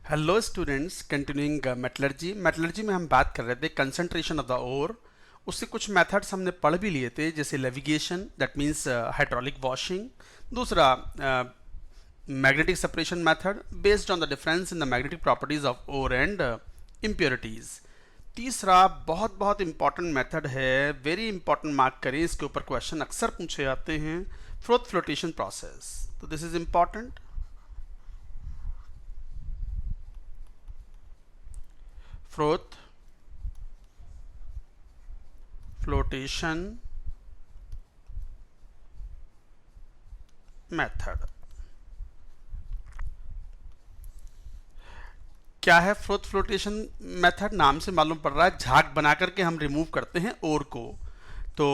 Hello students, continuing metallurgy में हम बात कर रहे थे कंसंट्रेशन ऑफ द ओर। उससे कुछ मेथड्स हमने पढ़ भी लिए थे, जैसे levigation, that means hydraulic washing. दूसरा magnetic separation method based on the difference in the magnetic properties of ore and impurities. तीसरा बहुत बहुत इंपॉर्टेंट मेथड है, वेरी इंपॉर्टेंट, मार्क करें, इसके ऊपर क्वेश्चन अक्सर पूछे जाते हैं, फ्रोथ फ्लोटेशन प्रोसेस। तो this is important. Froth flotation method क्या है? फ्रोथ फ्लोटेशन मेथड नाम से मालूम पड़ रहा है झाग बना करके हम रिमूव करते हैं ओर को। तो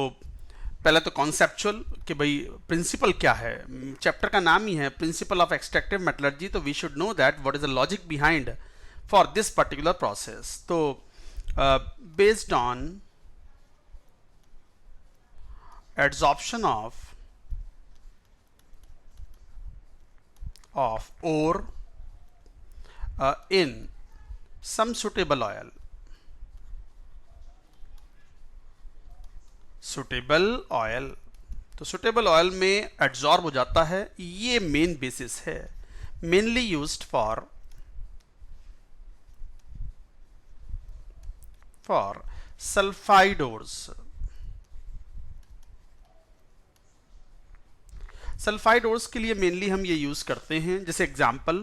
पहले तो कॉन्सेप्चुअल कि भाई प्रिंसिपल क्या है, चैप्टर का नाम ही है प्रिंसिपल ऑफ एक्सट्रैक्टिव मेटलर्जी, तो we should know that what is the logic behind for this particular process. तो based on adsorption of ore in some suitable oil, तो सुटेबल ऑयल में एड्जॉर्ब हो जाता है, ये मेन बेसिस है, mainly used for sulphide ores. Sulphide ores के लिए मेनली हम ये यूज करते हैं, जैसे एग्जांपल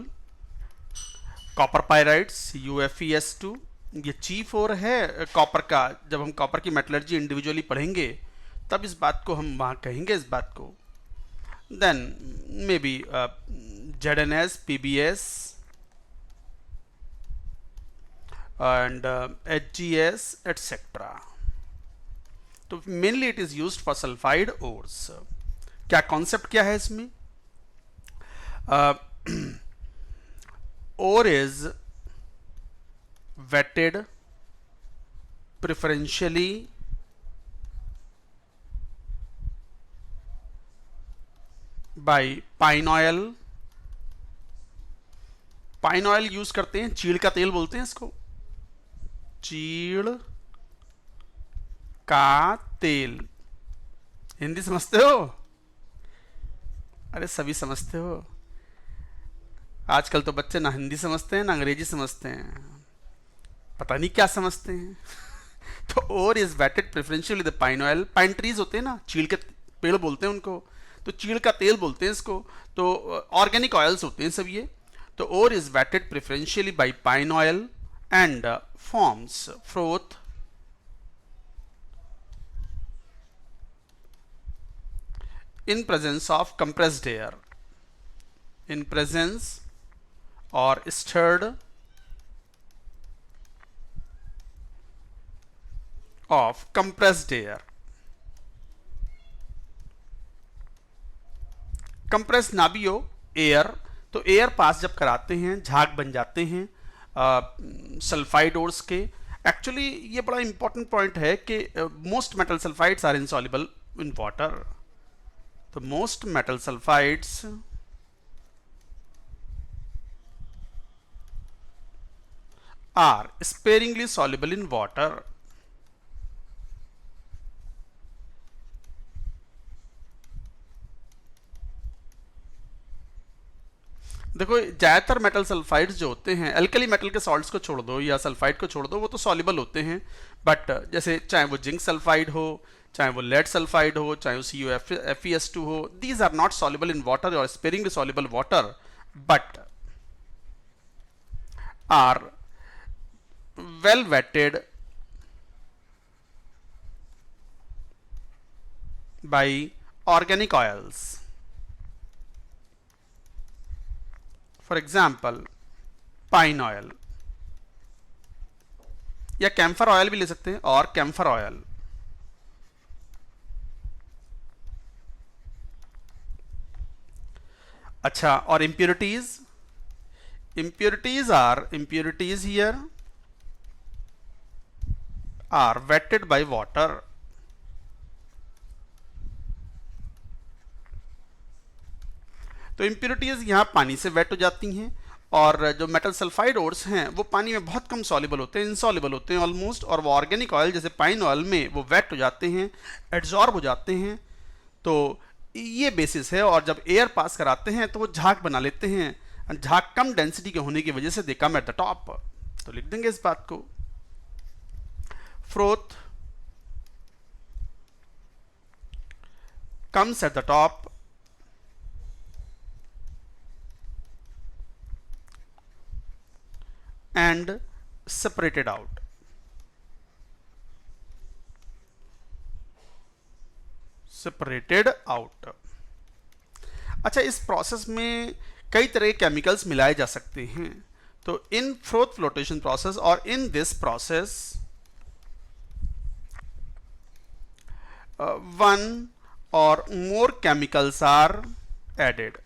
कॉपर पायराइड्स UFeS2, ये चीफ ओर है कॉपर का। जब हम कॉपर की मेटलर्जी इंडिविजुअली पढ़ेंगे तब इस बात को हम वहाँ कहेंगे, इस बात को। Then may be ZnS, PbS and HgS etcetera. तो mainly it is used for sulphide ores. क्या कॉन्सेप्ट क्या है इसमें? ore is wetted preferentially by pine oil। Pine oil use करते हैं, चीड़ का तेल बोलते हैं इसको, चीड़ का तेल। हिंदी समझते हो? अरे सभी समझते हो। आजकल तो बच्चे ना हिंदी समझते हैं ना अंग्रेजी समझते हैं, पता नहीं क्या समझते हैं। तो ore is wetted preferentially the pine oil. Pine trees होते हैं ना, चीड़ के पेड़ बोलते हैं उनको, तो चीड़ का तेल बोलते हैं इसको। तो ऑर्गेनिक ऑयल्स होते हैं सब ये। तो ore is wetted preferentially by pine oil and forms froth in presence of compressed air, in presence or stirred of compressed air। Compress ना भी हो एयर, तो एयर पास जब कराते हैं झाग बन जाते हैं सल्फाइड ओर्स के। एक्चुअली ये बड़ा इंपॉर्टेंट पॉइंट है कि most metal sulphides are insoluble in water. तो most metal sulfides are sparingly soluble in water। देखो ज्यादातर मेटल सल्फाइड्स जो होते हैं, अल्कली मेटल के सॉल्ट्स को छोड़ दो या सल्फाइड को छोड़ दो, वो तो सॉल्युबल होते हैं। बट जैसे चाहे वो जिंक सल्फाइड हो, चाहे वो लेड सल्फाइड हो, चाहे वो CuFeS2 हो, these are not soluble in water और sparingly soluble water, but are well wetted by organic oils। For example pine oil या कैम्फर ऑयल भी ले सकते हैं, और कैम्फर ऑयल। अच्छा, और impurities here are wetted by water। तो इम्प्योरिटीज यहाँ पानी से वेट हो जाती हैं, और जो मेटल सल्फाइड ओर्स हैं वो पानी में बहुत कम सॉल्युबल होते हैं, इनसॉल्युबल होते हैं ऑलमोस्ट, और वो ऑर्गेनिक ऑयल जैसे पाइन ऑयल में वो वेट हो जाते हैं, एड्जॉर्ब हो जाते हैं। तो ये बेसिस है, और जब एयर पास कराते हैं तो वो झाग बना लेते हैं। झाग कम डेंसिटी के होने की वजह से दे कम एट द टॉप। तो लिख देंगे इस बात को, froth comes at the top and separated out. Separated out. अच्छा, इस प्रोसेस में कई तरह के केमिकल्स मिलाए जा सकते हैं। तो इन फ्रोथ फ्लोटेशन प्रोसेस और in this process one or more chemicals are added.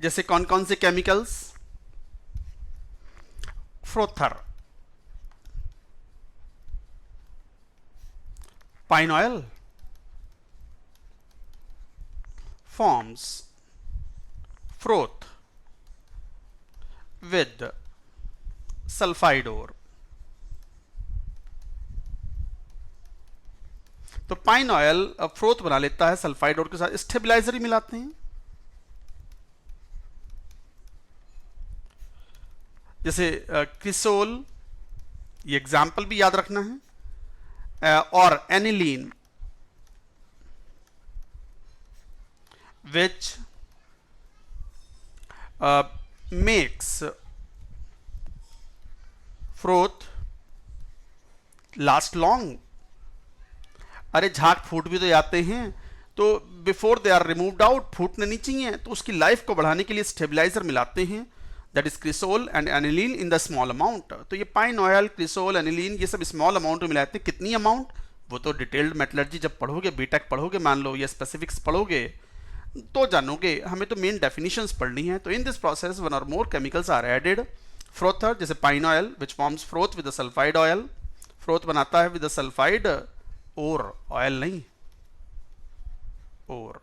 जैसे कौन कौन से chemicals? Frother, pine oil forms froth with sulphide ore. तो पाइन ऑयल फ्रोथ बना लेता है सल्फाइड ओर के साथ, स्टेबलाइजर ही मिलाते हैं। जैसे क्रिसोल, ये एग्जाम्पल भी याद रखना है, और aniline which makes froth last long. अरे झाग फूट भी तो जाते हैं, तो before they are removed out फूटने नहीं चाहिए, तो उसकी लाइफ को बढ़ाने के लिए स्टेबलाइजर मिलाते हैं, that is cresol and aniline in the small amount. तो ये पाइन ऑयल, क्रिसोल, एनिलीन ये सब स्मॉल अमाउंट में मिलाते हैं। कितनी अमाउंट, वो तो डिटेल्ड मेटलर्जी जब पढ़ोगे, बीटेक पढ़ोगे मान लो, या स्पेसिफिक्स पढ़ोगे तो जानोगे। हमें तो मेन डेफिनेशंस पढ़नी है। तो इन दिस प्रोसेस वन और मोर केमिकल्स आर एडेड। फ्रोथर जैसे pine oil which forms froth with sulphide oil, froth बनाता है विद सल्फाइड और ऑयल नहीं, और।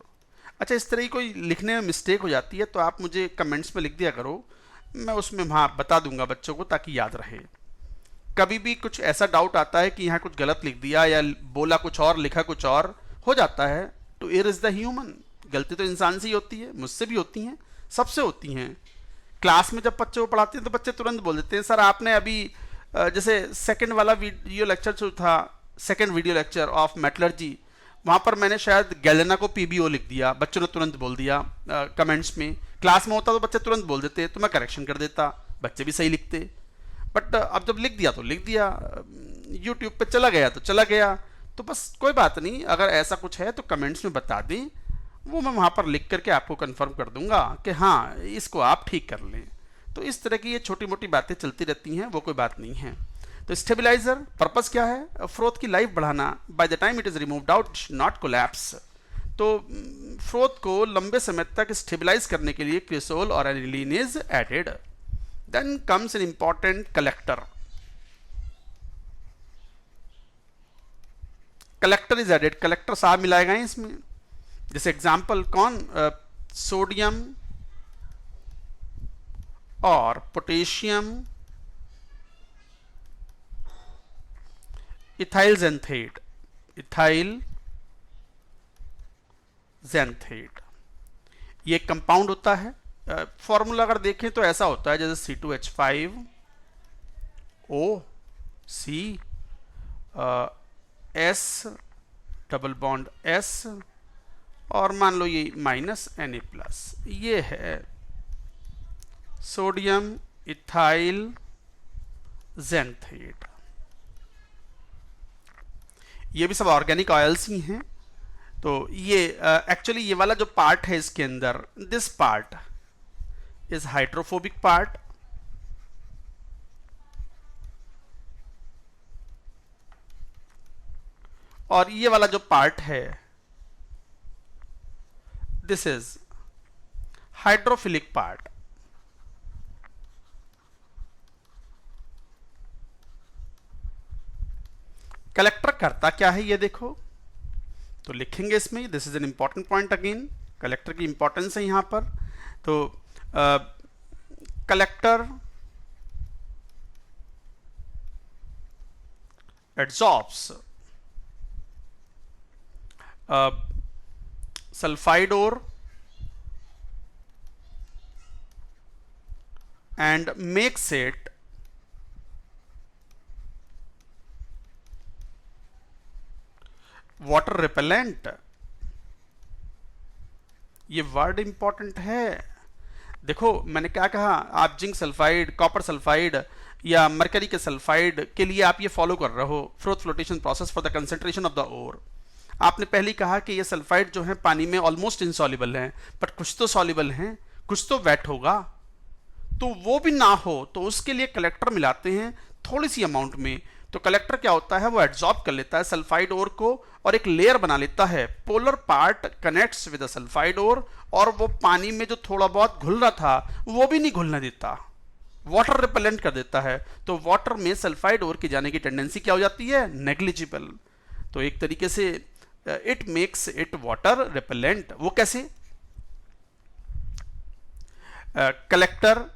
अच्छा, इस तरह की कोई लिखने में मिस्टेक हो जाती है तो आप मुझे कमेंट्स में लिख दिया करो, मैं उसमें वहाँ बता दूंगा बच्चों को, ताकि याद रहे। कभी भी कुछ ऐसा डाउट आता है कि यहाँ कुछ गलत लिख दिया या बोला कुछ और लिखा कुछ और, हो जाता है। To err is the human, गलती तो इंसान से ही होती है, मुझसे भी होती हैं, सबसे होती हैं। क्लास में जब बच्चों को पढ़ाते हैं तो बच्चे तुरंत बोल देते हैं, सर आपने अभी जैसे सेकंड वाला वीडियो लेक्चर जो था, second video lecture of metallurgy, वहाँ पर मैंने शायद गैलेना को पीबीओ लिख दिया, बच्चों ने तुरंत बोल दिया कमेंट्स में। क्लास में होता तो बच्चे तुरंत बोल देते, तो मैं करेक्शन कर देता, बच्चे भी सही लिखते। बट अब जब लिख दिया तो लिख दिया, यूट्यूब पे चला गया तो चला गया, तो बस कोई बात नहीं। अगर ऐसा कुछ है तो कमेंट्स में बता दें, वो मैं वहाँ पर लिख करके आपको कंफर्म कर दूंगा कि हाँ इसको आप ठीक कर लें। तो इस तरह की ये छोटी मोटी बातें चलती रहती हैं, वो कोई बात नहीं है। तो स्टेबलाइजर पर्पस क्या है? फ्रोथ की लाइफ बढ़ाना। By the time it is removed out not collapse. तो फ्रोथ को लंबे समय तक स्टेबलाइज करने के लिए क्रिसोल और aniline is added. Then comes an important collector. Collector is added, collector साहब मिलाए गए इसमें। जैसे एग्जाम्पल कौन? सोडियम और potassium ethyl xanthate, ethyl xanthate ये कंपाउंड होता है। फॉर्मूला अगर देखें तो ऐसा होता है जैसे C2H5 O C S double bond S और मान लो ये माइनस Na+, ये है सोडियम इथाइल जेंथेट। ये भी सब ऑर्गेनिक ऑयल्स ही हैं। तो ये एक्चुअली ये वाला जो पार्ट है इसके अंदर, this part is hydrophobic part, और ये वाला जो पार्ट है this is hydrophilic part. Collector करता क्या है ये देखो, तो लिखेंगे इसमें, this is an important point again, collector की इंपॉर्टेंस है यहाँ पर। तो collector adsorbs sulfide ore and makes it water repellent. ये वर्ड इंपॉर्टेंट है। देखो मैंने क्या कहा, आप जिंक सल्फाइड, कॉपर सल्फाइड या मरकरी के सल्फाइड के लिए आप ये फॉलो कर रहे हो froth flotation process for the concentration of the ore. आपने पहले कहा कि ये सल्फाइड जो है पानी में ऑलमोस्ट इनसॉल्युबल है, बट कुछ तो सॉल्युबल हैं, कुछ तो वेट होगा। तो वो भी ना हो तो उसके लिए कलेक्टर मिलाते हैं थोड़ी सी अमाउंट में। तो कलेक्टर क्या होता है, वो एब्जॉर्ब कर लेता है सल्फाइड ओर को और एक लेयर बना लेता है। Polar part connects with the sulphide ore, और वो पानी में जो थोड़ा बहुत घुल रहा था वो भी नहीं घुलने देता, वाटर रिपेलेंट कर देता है। तो वाटर में सल्फाइड ओर की जाने की टेंडेंसी क्या हो जाती है, नेग्लिजिबल। तो एक तरीके से it makes it water repellent. वो कैसे, कलेक्टर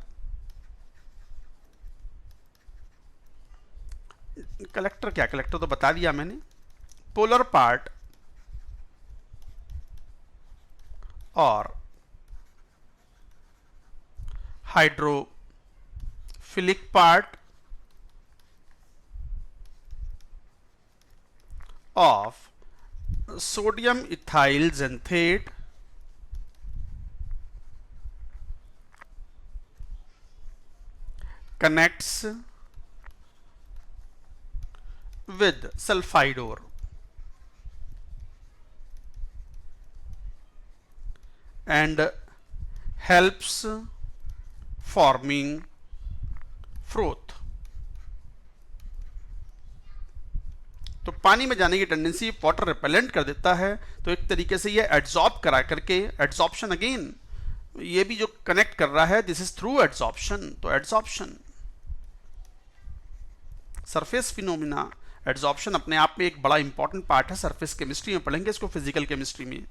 कलेक्टर क्या, कलेक्टर तो बता दिया मैंने। पोलर पार्ट और hydrophilic part of sodium ethyl xanthate connects with sulfide ore and helps forming froth। तो पानी में जाने की टेंडेंसी वाटर रिपेलेंट कर देता है। तो एक तरीके से ये एड्सॉर्ब करा करके, एड्सॉर्प्शन अगेन, ये भी जो कनेक्ट कर रहा है, दिस इज थ्रू एड्सॉर्प्शन। तो एड्सॉर्प्शन सरफेस फिनोमिना, एड्सॉर्प्शन अपने आप में एक बड़ा इंपॉर्टेंट पार्ट है, सरफेस केमिस्ट्री में पढ़ेंगे इसको, फिजिकल केमिस्ट्री में।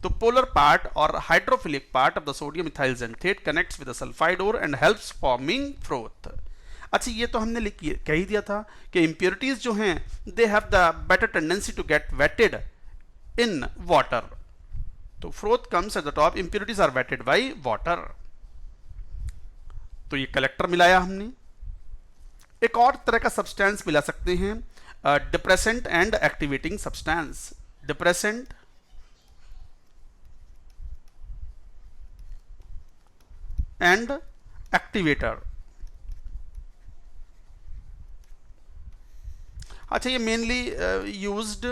तो पोलर पार्ट और hydrophilic part of the sodium ethyl xanthate connects with the sulphide ore and helps forming froth. अच्छा, ये तो हमने कह ही दिया था कि इंप्योरिटीज जो हैं they have the better tendency to get wetted in water. तो froth comes at the top, impurities are wetted by water. तो ये कलेक्टर मिलाया हमने। एक और तरह का सब्सटेंस मिला सकते हैं, depressant and activating substance. Depressant and activator. अच्छा, ये mainly used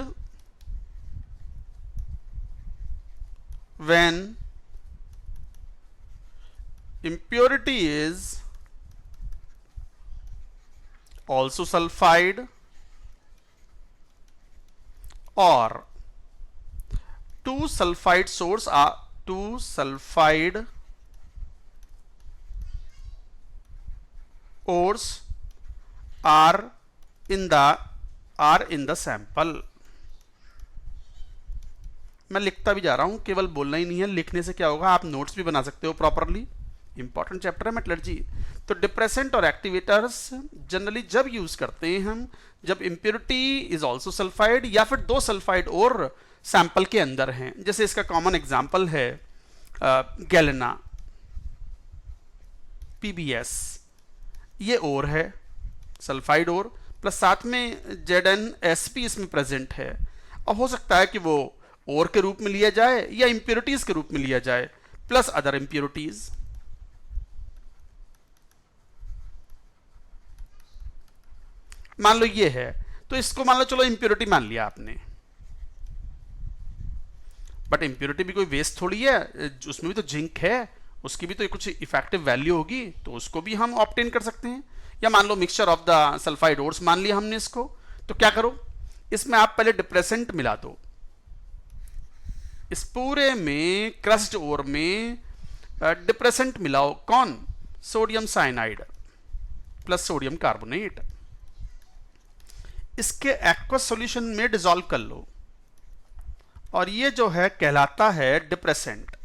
when impurity is also sulfide or two sulfide ores are in the sample। मैं लिखता भी जा रहा हूं, केवल बोलना ही नहीं है, लिखने से क्या होगा, आप नोट्स भी बना सकते हो प्रॉपरली। इंपॉर्टेंट चैप्टर है मेटलर्जी। तो डिप्रेसेंट और एक्टिवेटर्स जनरली जब यूज करते हैं हम, जब इंप्योरिटी इज आल्सो सल्फाइड या फिर दो सल्फाइड और सैंपल के अंदर हैं। जैसे इसका कॉमन एग्जांपल है गैलेना, पीबीएस, ये और है सल्फाइड और, प्लस साथ में ZnSP इसमें प्रेजेंट है। अब हो सकता है कि वो और के रूप में लिया जाए या इंप्योरिटीज के रूप में लिया जाए, प्लस अदर इंप्योरिटीज। मान लो ये है, तो इसको मान लो चलो इंप्योरिटी मान लिया आपने, बट इंप्योरिटी भी कोई वेस्ट थोड़ी है, उसमें भी तो जिंक है, उसकी भी तो कुछ इफेक्टिव वैल्यू होगी, तो उसको भी हम ऑब्टेन कर सकते हैं। या मान लो mixture of the sulphide ores मान लिया हमने इसको, तो क्या करो, इसमें आप पहले डिप्रेसेंट मिला दो। इस पूरे में क्रस्ड ओर में डिप्रेसेंट मिलाओ, कौन, sodium cyanide plus sodium carbonate. इसके एक्वस सॉल्यूशन में डिसॉल्व कर लो और ये जो है कहलाता है डिप्रेसेंट।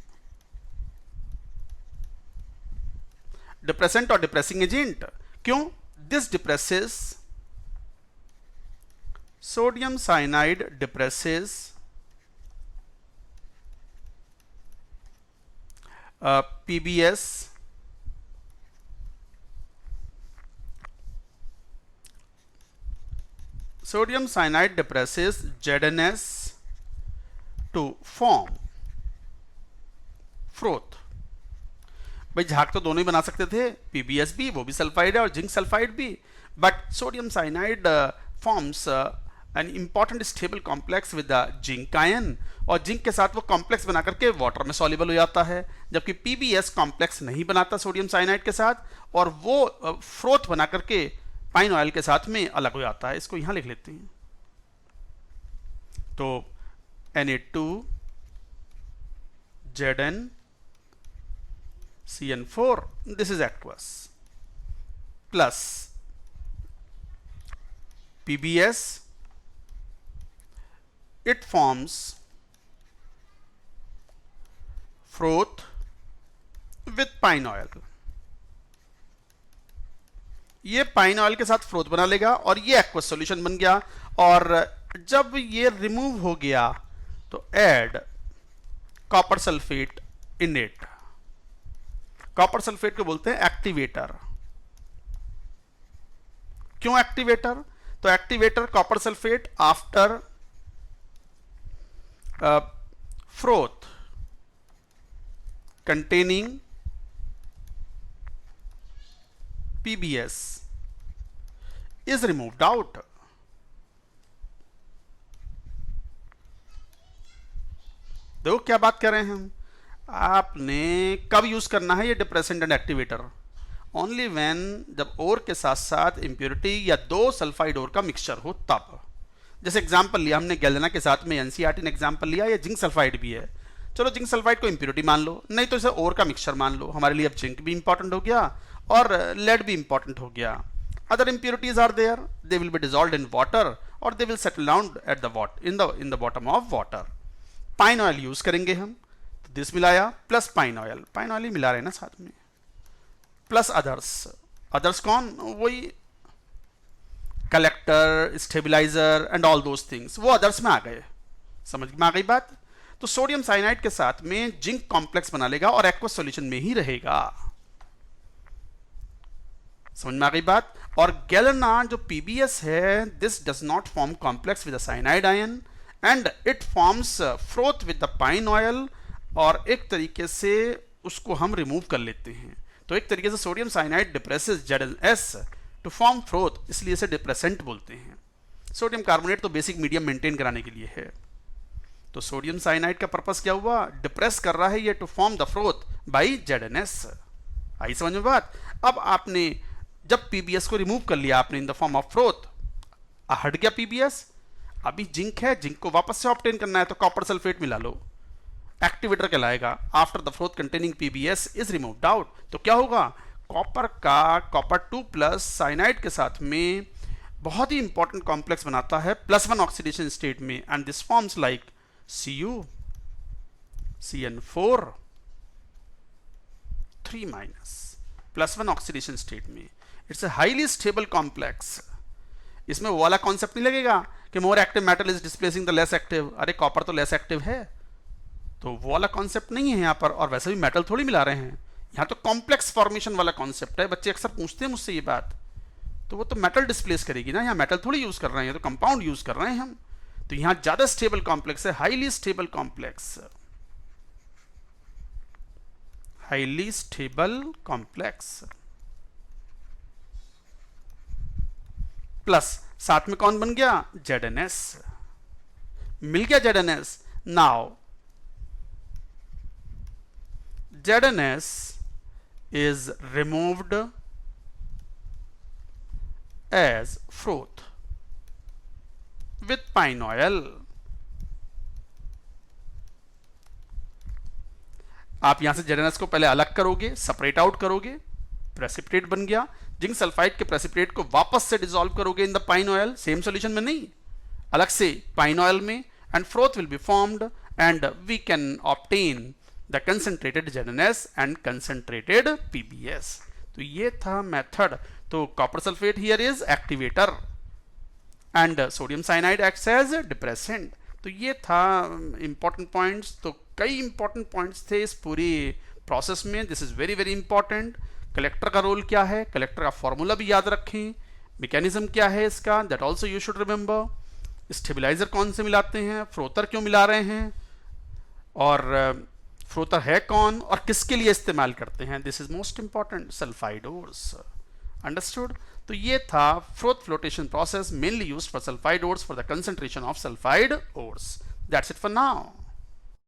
डिप्रेसेंट और डिप्रेसिंग एजेंट क्यों? This depresses, sodium cyanide depresses PBS, sodium cyanide depresses ZNS to form froth. भाई झाग तो दोनों ही बना सकते थे, PBS भी, वो भी सल्फाइड है, और जिंक सल्फाइड भी, but sodium cyanide forms an important stable complex with the zinc ion, और जिंक के साथ वो कॉम्प्लेक्स बना करके वाटर में सॉल्युबल हो जाता है, जबकि PBS कॉम्प्लेक्स नहीं बनाता सोडियम साइनाइड के साथ, और वो फ्रोथ बना करके पाइन ऑयल के साथ में अलग हो जाता है। इसको यहां लिख लेते हैं। तो Na2 Zn CN4, this is aqueous, plus PBS, it forms froth with pine oil। ये पाइन ऑयल के साथ फ्रोथ बना लेगा और ये एक्वस सॉल्यूशन बन गया। और जब ये रिमूव हो गया तो add copper sulphate in it. Copper sulphate को बोलते हैं एक्टिवेटर। क्यों एक्टिवेटर? तो activator copper sulphate after froth containing PBS is removed out। देखो क्या बात कर रहे हैं हम। आपने कब यूज करना है ये depressant and activator? Only when, जब ओर के साथ साथ इंप्योरिटी या दो सल्फाइड ओर का मिक्सचर हो तब। जैसे एग्जांपल लिया हमने गैलेना के साथ में, एनसीईआरटी ने एग्जांपल लिया, ये जिंक सल्फाइड भी है। चलो जिंक सल्फाइड को इंप्योरिटी मान लो, नहीं तो इसे ओर का मिक्सचर मान लो। हमारे लिए अब जिंक भी इंपॉर्टेंट हो गया और लेड भी इंपॉर्टेंट हो गया। Other impurities are there, they will be dissolved in water और they will settle down at the in the bottom of water. Pine oil use करेंगे हम, तो दिस मिलाया प्लस पाइन ऑयल ही मिला रहे हैं ना साथ में, प्लस अदर्स। अदर्स कौन? वही collector, stabiliser and all those things, वो अदर्स में आ गए। समझ में आ गई बात? तो सोडियम साइनाइड के साथ में जिंक कॉम्प्लेक्स बना लेगा और एक्वस सॉल्यूशन में ही रहेगा। समझ में आ गई बात? और गैलेना जो PBS है, this does not form complex with the cyanide ion and it forms froth with the pine oil, और एक तरीके से उसको हम रिमूव कर लेते हैं। तो एक तरीके से sodium cyanide depresses ZnS to form froth, इसलिए इसे डिप्रेसेंट बोलते हैं। सोडियम कार्बोनेट तो बेसिक मीडियम मेंटेन कराने के लिए है। तो सोडियम साइनाइड का पर्पस क्या हुआ? डिप्रेस कर रहा है ये to form the froth by ZnS। आई समझ में बात? अब आपने जब PBS को रिमूव कर लिया आपने in the form of froth, हट गया PBS, अभी जिंक है, जिंक को वापस से ऑब्टेन करना है तो कॉपर सल्फेट मिला लो, एक्टिवेटर कहलाएगा। After the froth containing PBS is removed out, तो क्या होगा? कॉपर का कॉपर 2+ साइनाइड के साथ में बहुत ही इंपॉर्टेंट कॉम्प्लेक्स बनाता है +1 ऑक्सीडेशन स्टेट में, and this forms like Cu CN4 3- +1 oxidation state में। It's a highly stable complex. इसमें वो वाला कॉन्सेप्ट नहीं लगेगा कि more active metal is displacing the less active. अरे कॉपर तो लेस एक्टिव है, तो वो वाला कॉन्सेप्ट नहीं है यहाँ पर। और वैसे भी मेटल थोड़ी मिला रहे हैं, यहाँ तो कॉम्प्लेक्स फॉर्मेशन वाला कॉन्सेप्ट है। बच्चे अक्सर पूछते हैं मुझसे ये बात, तो वो तो मेटल डिस्प्लेस करेगी ना, यहाँ मेटल थोड़ी यूज कर रहे हैं, तो कंपाउंड यूज कर रहे हैं हम। तो यहां ज्यादा स्टेबल कॉम्प्लेक्स है, highly stable complex, highly stable complex. Plus साथ में कौन बन गया? ZnS। मिल गया ZnS। Now ZnS is removed as froth with pine oil। आप यहां से ZnS को पहले अलग करोगे, सेपरेट आउट करोगे, प्रेसिपिटेट बन गया। जिंक सल्फाइड के प्रेसिपिटेट को वापस से डिसॉल्व करोगे in the pine oil, same solution में नहीं, अलग से पाइन ऑयल में, and froth will be formed and we can obtain the concentrated ZnS and concentrated PbS. तो ये था मेथड. तो copper sulphate here is activator and sodium cyanide acts as depressant. तो ये था इंपॉर्टेंट पॉइंट्स. तो कई इंपॉर्टेंट पॉइंट्स थे इस पूरी प्रोसेस में. This is very very important. Collector का रोल क्या है, कलेक्टर का फॉर्मूला भी याद रखें, मैकेनिज्म क्या है इसका, that also you should remember. Stabiliser कौन से मिलाते हैं, फ्रोतर क्यों मिला रहे हैं, और फ्रोतर है कौन और किसके लिए इस्तेमाल करते हैं. This is most important. Sulphide ores. Understood. तो ये था froth flotation process mainly used for sulphide ores for the concentration of sulphide ores. That's it for now.